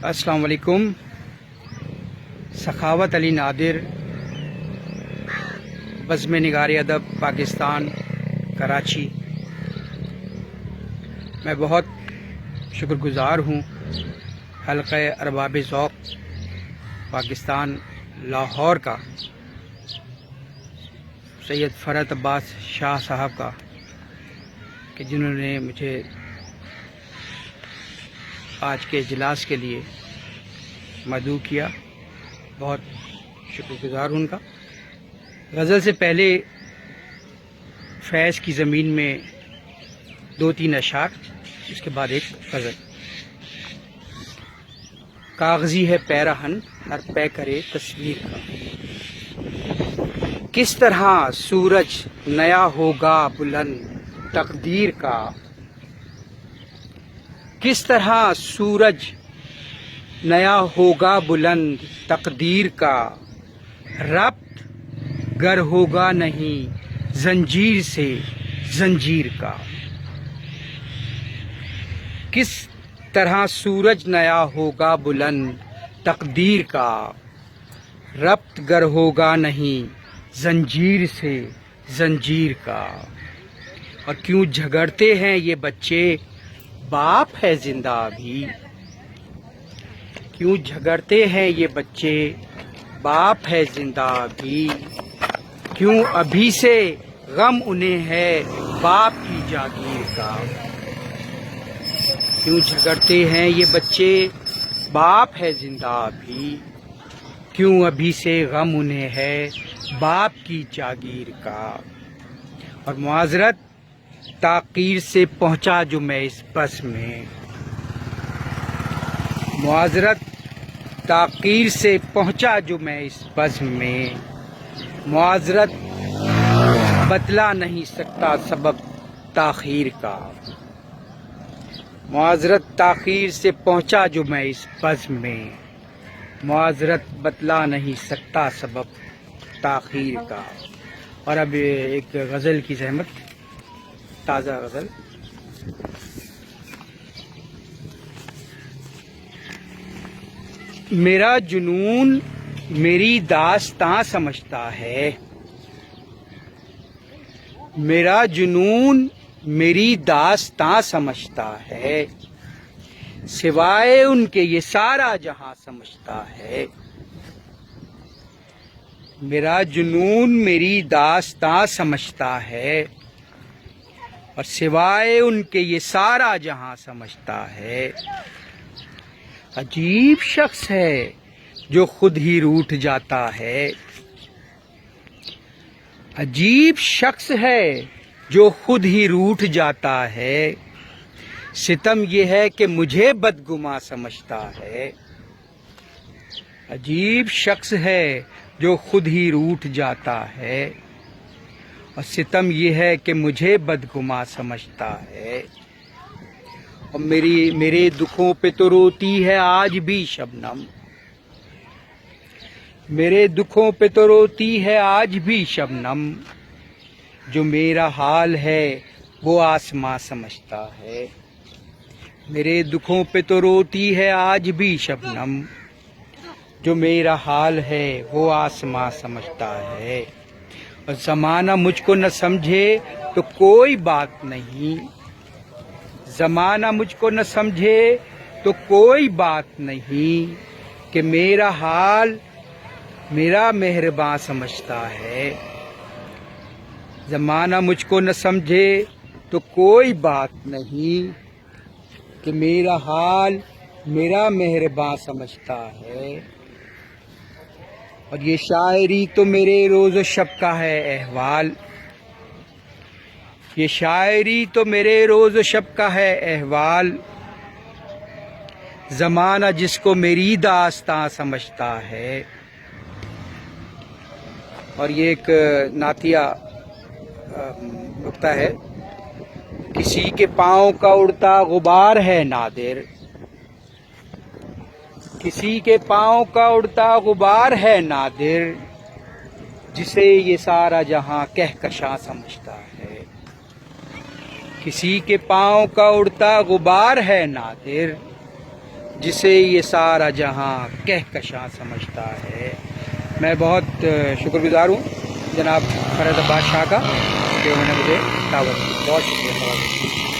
السلام علیکم. سخاوت علی نادر، بزم نگار ادب، پاکستان، کراچی. میں بہت شکر گزار ہوں حلقہ ارباب ذوق پاکستان لاہور کا، سید فرحت عباس شاہ صاحب کا، کہ جنہوں نے مجھے آج کے اجلاس کے لیے مدعو کیا. بہت شکر گزار ہوں ان کا. غزل سے پہلے فیض کی زمین میں 2-3 اشعار، اس کے بعد ایک غزل. کاغذی ہے پیراہن ہر پے کرے تصویر کا، کس طرح سورج نیا ہوگا بلند تقدیر کا، کس طرح سورج نیا ہوگا بلند تقدیر کا، ربط گر ہوگا نہیں زنجیر سے زنجیر کا. کس طرح سورج نیا ہوگا بلند تقدیر کا، ربط گر ہوگا نہیں زنجیر سے زنجیر کا. اور کیوں جھگڑتے ہیں یہ بچے، باپ ہے زندہ ابھی. کیوں جھگڑتے ہیں یہ بچے، باپ ہے زندہ ابھی. کیوں ابھی سے غم انہیں ہے باپ کی جاگیر کا. کیوں جھگڑتے ہیں یہ بچے، باپ ہے زندہ ابھی. کیوں ابھی سے غم انہیں ہے باپ کی جاگیر کا. اور معذرت تاخیر سے پہنچا جو میں اس بس میں، معذرت تاخیر سے پہنچا جو میں اس بس میں. معذرت بتلا نہیں سکتا سبب تاخیر کا. معذرت تاخیر سے پہنچا جو میں اس بس میں، معذرت بتلا نہیں سکتا سبب تاخیر کا. اور اب ایک غزل کی زحمت، تازہ غزل. میرا جنون میری داستاں سمجھتا ہے، میرا جنون میری داستاں سمجھتا ہے، سوائے ان کے یہ سارا جہاں سمجھتا ہے. میرا جنون میری داستاں سمجھتا ہے، اور سوائے ان کے یہ سارا جہاں سمجھتا ہے. عجیب شخص ہے جو خود ہی روٹھ جاتا ہے، عجیب شخص ہے جو خود ہی روٹھ جاتا ہے. ستم یہ ہے کہ مجھے بدگماں سمجھتا ہے. عجیب شخص ہے جو خود ہی روٹھ جاتا ہے، اور ستم یہ ہے کہ مجھے بدگماں سمجھتا ہے. اور میرے دکھوں پہ تو روتی ہے آج بھی شبنم، میرے دکھوں پہ تو روتی ہے آج بھی شبنم. جو میرا حال ہے وہ آسماں سمجھتا ہے. میرے دکھوں پہ تو روتی ہے آج بھی شبنم، جو میرا حال ہے وہ آسماں سمجھتا ہے. اور زمانہ مجھ کو نہ سمجھے تو کوئی بات نہیں، زمانہ مجھ کو نہ سمجھے تو کوئی بات نہیں، کہ میرا حال میرا مہرباں سمجھتا ہے. زمانہ مجھ کو نہ سمجھے تو کوئی بات نہیں، کہ میرا حال میرا مہرباں سمجھتا ہے. اور یہ شاعری تو میرے روز و شب کا ہے احوال، یہ شاعری تو میرے روز و شب کا ہے احوال. زمانہ جس کو میری داستاں سمجھتا ہے. اور یہ ایک نعتیہ نکتہ ہے. کسی کے پاؤں کا اڑتا غبار ہے نادر، کسی کے پاؤں کا اڑتا غبار ہے نادر، جسے یہ سارا جہاں کہکشاں سمجھتا ہے. کسی کے پاؤں کا اڑتا غبار ہے نادر، جسے یہ سارا جہاں کہکشاں سمجھتا ہے. میں بہت شکر گزار ہوں جناب فرید عباس شاہ کا کہ انہوں نے مجھے دعوت دی. بہت شکریہ.